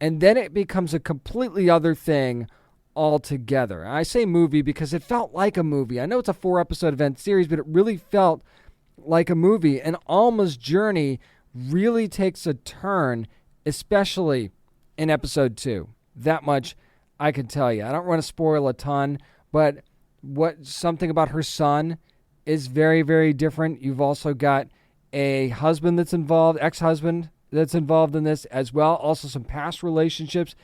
and then it becomes a completely other thing altogether. And I say movie because it felt like a movie. I know it's a 4-episode event series, but it really felt like a movie. And Alma's journey really takes a turn, especially in episode 2. That much I can tell you. I don't want to spoil a ton, but something about her son is very, very different. You've also got a husband that's involved, ex-husband that's involved in this as well. Also some past relationships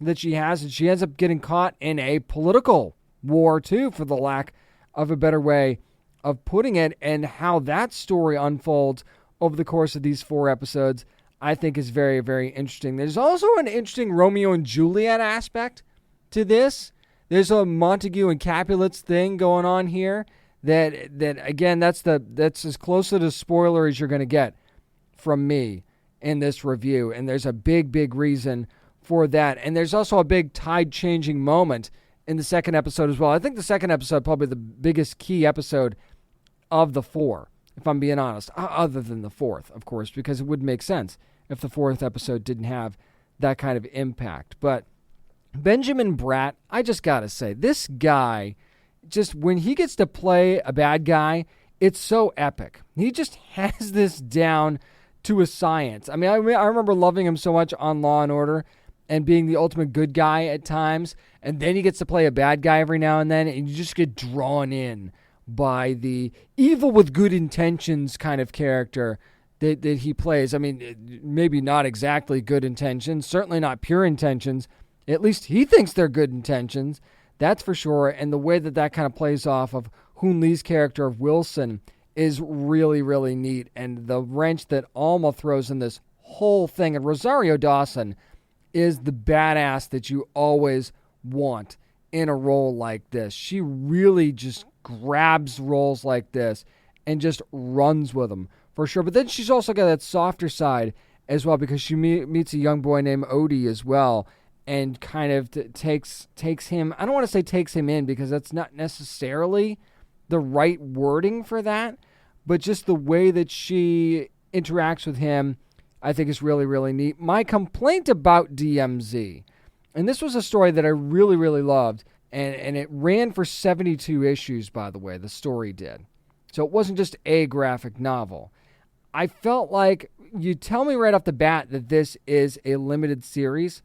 that she has, and she ends up getting caught in a political war too, for the lack of a better way of putting it. And how that story unfolds over the course of these 4 episodes, I think is very, very interesting. There's also an interesting Romeo and Juliet aspect to this. There's a Montague and Capulets thing going on here that again, that's as close to the spoiler as you're going to get from me in this review. And there's a big, big reason for that. And there's also a big tide-changing moment in the second episode as well. I think the second episode probably the biggest key episode of the 4, if I'm being honest, other than the 4th, of course, because it would make sense if the 4th episode didn't have that kind of impact. But Benjamin Bratt, I just got to say, this guy, just when he gets to play a bad guy, it's so epic. He just has this down to a science. I mean, I remember loving him so much on Law and Order and being the ultimate good guy at times, and then he gets to play a bad guy every now and then, and you just get drawn in by the evil with good intentions kind of character that he plays. I mean, maybe not exactly good intentions, certainly not pure intentions. At least he thinks they're good intentions, that's for sure. And the way that kind of plays off of Hoon Lee's character of Wilson is really, really neat. And the wrench that Alma throws in this whole thing, and Rosario Dawson is the badass that you always want in a role like this. She really just grabs roles like this and just runs with them, for sure. But then she's also got that softer side as well, because she meets a young boy named Odie as well, and kind of takes him, I don't want to say takes him in, because that's not necessarily the right wording for that, but just the way that she interacts with him, I think is really, really neat. My complaint about DMZ, and this was a story that I really, really loved, and it ran for 72 issues, by the way, the story did. So it wasn't just a graphic novel. I felt like you tell me right off the bat that this is a limited series,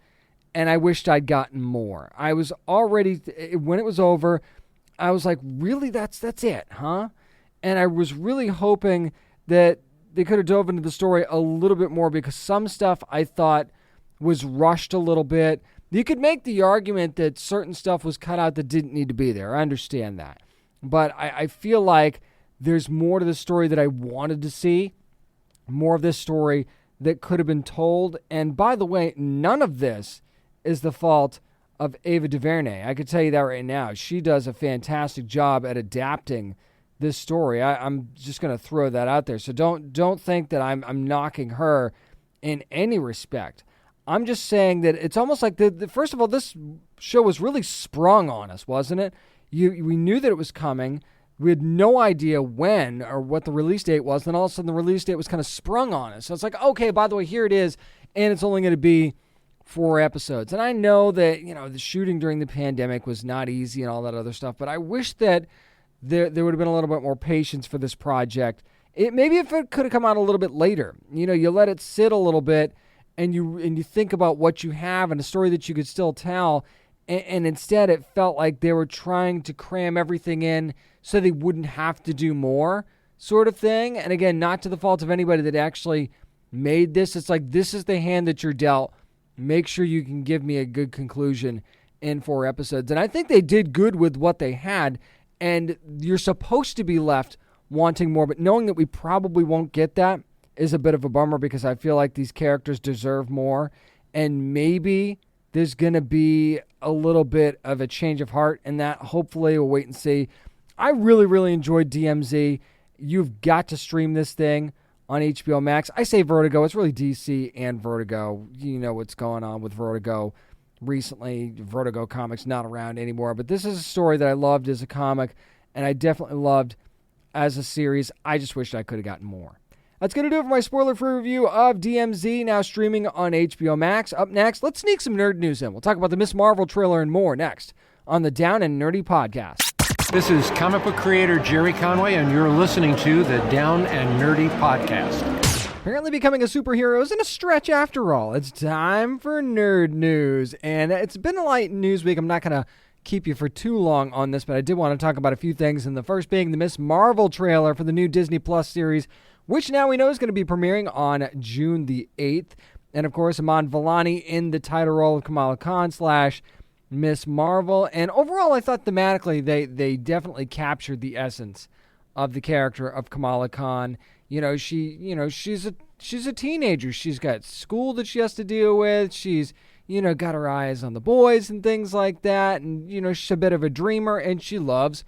and I wished I'd gotten more. I was already, when it was over, I was like, really, that's it, huh? And I was really hoping that they could have dove into the story a little bit more, because some stuff I thought was rushed a little bit. You could make the argument that certain stuff was cut out that didn't need to be there. I understand that. But I feel like there's more to the story that I wanted to see, more of this story that could have been told. And by the way, none of this is the fault of Ava DuVernay. I could tell you that right now. She does a fantastic job at adapting this story. I'm just going to throw that out there. So don't think that I'm knocking her in any respect. I'm just saying that it's almost like first of all, this show was really sprung on us, wasn't it? We knew that it was coming. We had no idea when or what the release date was. Then all of a sudden the release date was kind of sprung on us. So it's like, okay, by the way, here it is, and it's only going to be 4 episodes. And I know that, the shooting during the pandemic was not easy and all that other stuff, but I wish that there would have been a little bit more patience for this project Maybe if it could have come out a little bit later. You let it sit a little bit, and you think about what you have and a story that you could still tell, and instead it felt like they were trying to cram everything in so they wouldn't have to do more, sort of thing. And again, not to the fault of anybody that actually made this. It's like, this is the hand that you're dealt. Make sure you can give me a good conclusion in 4 episodes. And I think they did good with what they had, and you're supposed to be left wanting more, but knowing that we probably won't get that is a bit of a bummer, because I feel like these characters deserve more, and maybe there's going to be a little bit of a change of heart in that. Hopefully, we'll wait and see. I really, really enjoyed DMZ. You've got to stream this thing on HBO Max. I say Vertigo. It's really DC and Vertigo. You know what's going on with Vertigo recently. Vertigo Comics not around anymore, but this is a story that I loved as a comic, and I definitely loved as a series. I just wished I could have gotten more. That's going to do it for my spoiler-free review of DMZ, now streaming on HBO Max. Up next, let's sneak some nerd news in. We'll talk about the Ms. Marvel trailer and more next on the Down and Nerdy Podcast. This is comic book creator Jerry Conway, and you're listening to the Down and Nerdy Podcast. Apparently becoming a superhero isn't a stretch after all. It's time for nerd news. And it's been a light news week. I'm not going to keep you for too long on this, but I did want to talk about a few things. And the first being the Ms. Marvel trailer for the new Disney Plus series, which now we know is going to be premiering on June the 8th. And of course, Iman Vellani in the title role of Kamala Khan / Ms. Marvel. And overall, I thought thematically they definitely captured the essence of the character of Kamala Khan. She's a teenager. She's got school that she has to deal with. She's, got her eyes on the boys and things like that. And, she's a bit of a dreamer, and she loves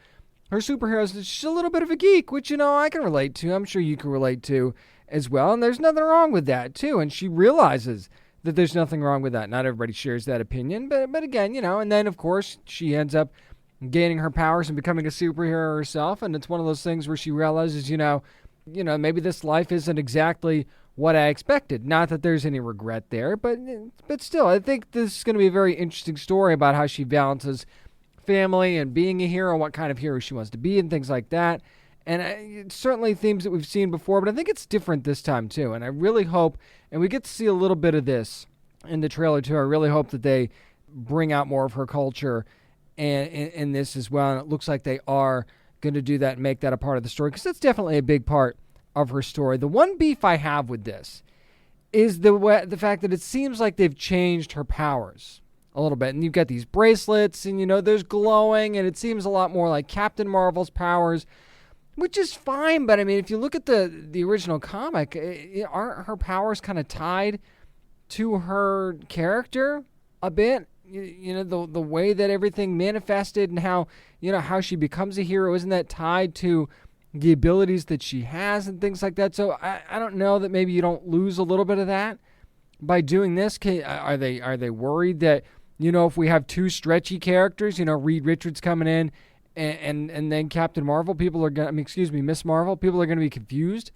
her superheroes. She's a little bit of a geek, which, I can relate to. I'm sure you can relate to as well. And there's nothing wrong with that, too. And she realizes that there's nothing wrong with that. Not everybody shares that opinion. But again, and then, of course, she ends up gaining her powers and becoming a superhero herself. And it's one of those things where she realizes, maybe this life isn't exactly what I expected. Not that there's any regret there, but still, I think this is going to be a very interesting story about how she balances family and being a hero, what kind of hero she wants to be, and things like that. And it's certainly themes that we've seen before, but I think it's different this time too. And I really hope, and we get to see a little bit of this in the trailer too, I really hope that they bring out more of her culture in this as well. And it looks like they are going to do that and make that a part of the story, because that's definitely a big part of her story. The one beef I have with this is the fact that it seems like they've changed her powers a little bit. And you've got these bracelets, and there's glowing, and it seems a lot more like Captain Marvel's powers, which is fine. But I mean, if you look at the original comic, aren't her powers kind of tied to her character a bit? The way that everything manifested and how she becomes a hero, isn't that tied to the abilities that she has and things like that? So I don't know that maybe you don't lose a little bit of that by doing this. Are they worried that, if we have two stretchy characters, Reed Richards coming in and then Captain Marvel, Miss Marvel, people are going to be confused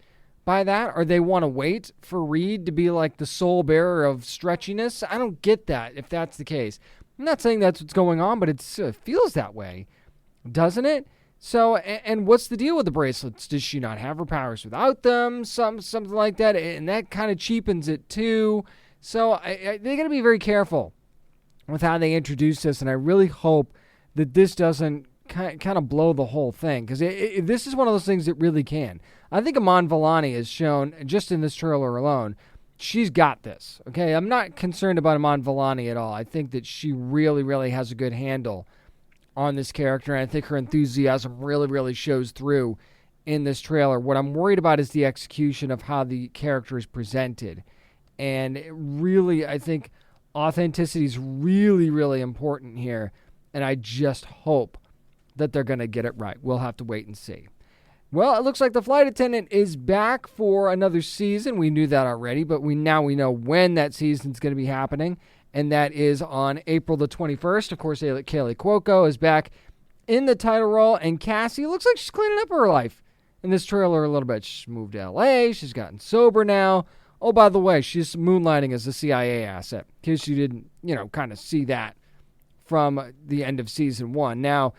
by that? Or they want to wait for Reed to be like the sole bearer of stretchiness? I don't get that if that's the case. I'm not saying that's what's going on, but it feels that way, doesn't it? So, and what's the deal with the bracelets? Does she not have her powers without them? Something like that, and that kind of cheapens it too. So they're going to be very careful with how they introduce this, and I really hope that this doesn't kind of blow the whole thing, because this is one of those things that really can. I think Iman Vellani has shown, just in this trailer alone, she's got this. Okay, I'm not concerned about Iman Vellani at all. I think that she really, really has a good handle on this character, and I think her enthusiasm really, really shows through in this trailer. What I'm worried about is the execution of how the character is presented. And really, I think authenticity is really, really important here, and I just hope that they're going to get it right. We'll have to wait and see. Well, it looks like The Flight Attendant is back for another season. We knew that already, but we know when that season's going to be happening, and that is on April the 21st. Of course, Kaylee Cuoco is back in the title role, and Cassie looks like she's cleaning up her life in this trailer a little bit. She's moved to L.A., she's gotten sober now. Oh, by the way, she's moonlighting as a CIA asset, in case you didn't, kind of see that from the end of season 1. Now,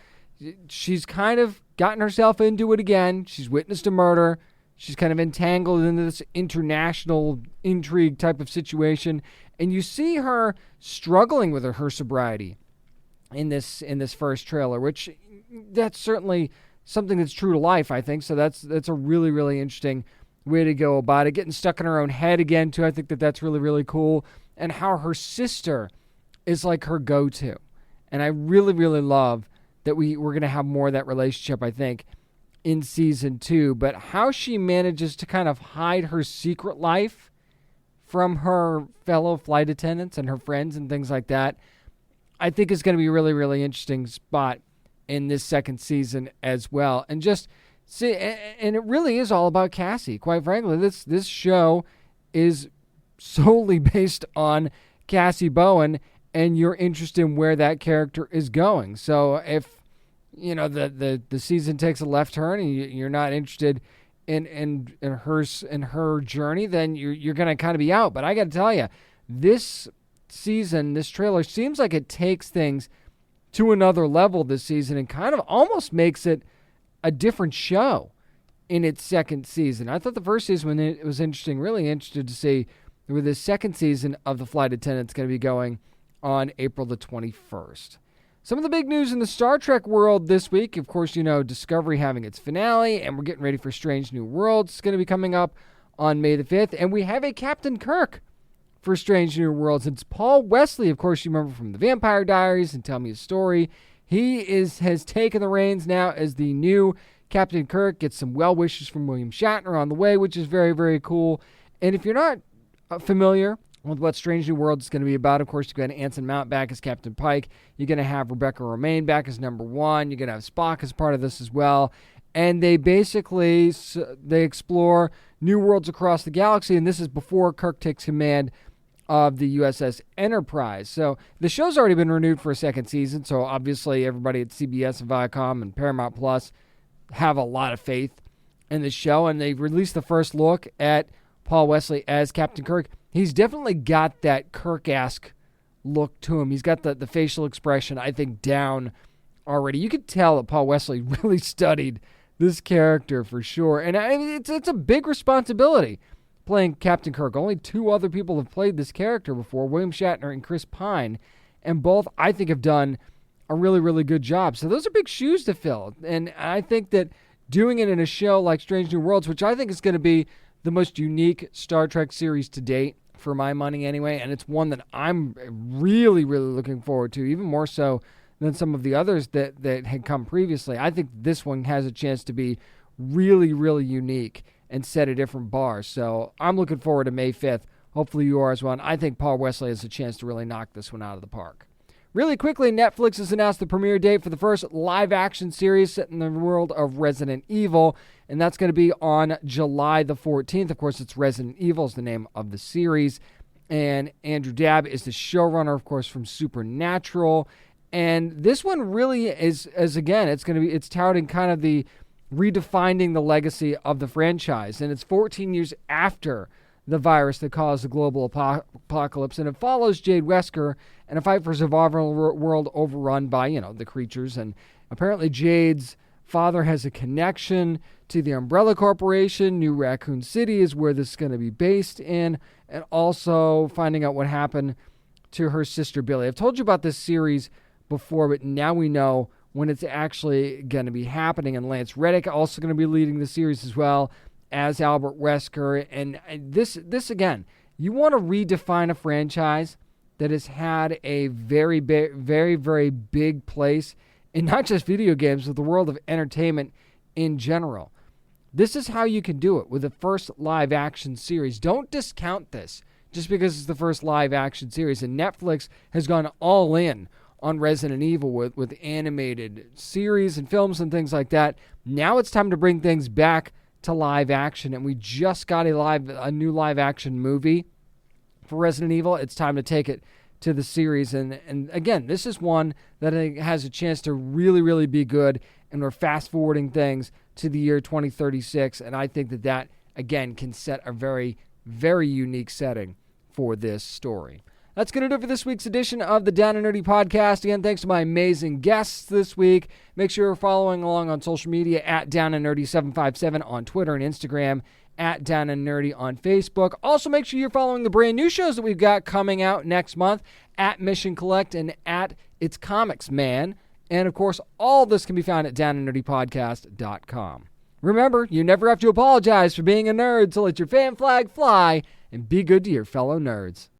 she's kind of gotten herself into it again. She's witnessed a murder. She's kind of entangled in this international intrigue type of situation, and you see her struggling with her sobriety in this first trailer, which that's certainly something that's true to life, I think. So that's a really, really interesting way to go about it. Getting stuck in her own head again, too. I think that's really, really cool. And how her sister is like her go-to. And I really, really love that we're going to have more of that relationship, I think, in season 2. But how she manages to kind of hide her secret life from her fellow flight attendants and her friends and things like that, I think is going to be a really, really interesting spot in this second season as well. And just see, and it really is all about Cassie. Quite frankly, this show is solely based on Cassie Bowen and your interest in where that character is going. So if the season takes a left turn and you're not interested in her journey, then you're going to kind of be out. But I got to tell you, this season, this trailer seems like it takes things to another level this season and kind of almost makes it a different show in its second season. I thought the first season it was interesting, really interested to see where the second season of The Flight Attendant's going to be going on April the 21st. Some of the big news in the Star Trek world this week, of course, Discovery having its finale, and we're getting ready for Strange New Worlds. It's going to be coming up on May the 5th, and we have a Captain Kirk for Strange New Worlds. It's Paul Wesley, of course, you remember from The Vampire Diaries and Tell Me a Story. He has taken the reins now as the new Captain Kirk. Gets some well wishes from William Shatner on the way, which is very, very cool. And if you're not familiar with what Strange New Worlds is going to be about, of course, you're going to Anson Mount back as Captain Pike. You're going to have Rebecca Romijn back as number 1. You're going to have Spock as part of this as well. And they basically explore new worlds across the galaxy, and this is before Kirk takes command of the USS Enterprise. So the show's already been renewed for a second season, so obviously everybody at CBS and Viacom and Paramount Plus have a lot of faith in the show, and they've released the first look at Paul Wesley as Captain Kirk. He's definitely got that Kirk-esque look to him. He's got the facial expression, I think, down already. You could tell that Paul Wesley really studied this character for sure, and it's a big responsibility playing Captain Kirk. Only 2 other people have played this character before, William Shatner and Chris Pine, and both, I think, have done a really, really good job. So those are big shoes to fill, and I think that doing it in a show like Strange New Worlds, which I think is going to be the most unique Star Trek series to date, for my money anyway, and it's one that I'm really, really looking forward to, even more so than some of the others that had come previously. I think this one has a chance to be really, really unique and set a different bar. So I'm looking forward to May 5th. Hopefully you are as well. And I think Paul Wesley has a chance to really knock this one out of the park. Really quickly, Netflix has announced the premiere date for the first live-action series set in the world of Resident Evil, and that's going to be on July the 14th. Of course, it's Resident Evil is the name of the series, and Andrew Dabb is the showrunner, of course, from Supernatural. And this one really is it's touting kind of the redefining the legacy of the franchise, and it's 14 years after the virus that caused the global apocalypse, and it follows Jade Wesker in a fight for survival in a world overrun by, the creatures, and apparently Jade's father has a connection to the Umbrella Corporation. New Raccoon City is where this is going to be based in, and also finding out what happened to her sister Billy. I've told you about this series before, but now we know when it's actually going to be happening. And Lance Reddick also going to be leading the series as well as Albert Wesker. And this again, you want to redefine a franchise that has had a very, very, very big place in not just video games, but the world of entertainment in general. This is how you can do it with the first live action series. Don't discount this just because it's the first live action series. And Netflix has gone all in on Resident Evil with animated series and films and things like that. Now it's time to bring things back to live action, and we just got a new live action movie for Resident Evil. It's time to take it to the series, and again, this is one that I think has a chance to really, really be good, and we're fast forwarding things to the year 2036, and I think that again can set a very, very unique setting for this story. That's going to do it for this week's edition of the Down and Nerdy Podcast. Again, thanks to my amazing guests this week. Make sure you're following along on social media at Down and Nerdy 757 on Twitter and Instagram, at Down and Nerdy on Facebook. Also, make sure you're following the brand new shows that we've got coming out next month at Mission Collect and at It's Comics Man. And, of course, all this can be found at downandnerdypodcast.com. Remember, you never have to apologize for being a nerd, so let your fan flag fly and be good to your fellow nerds.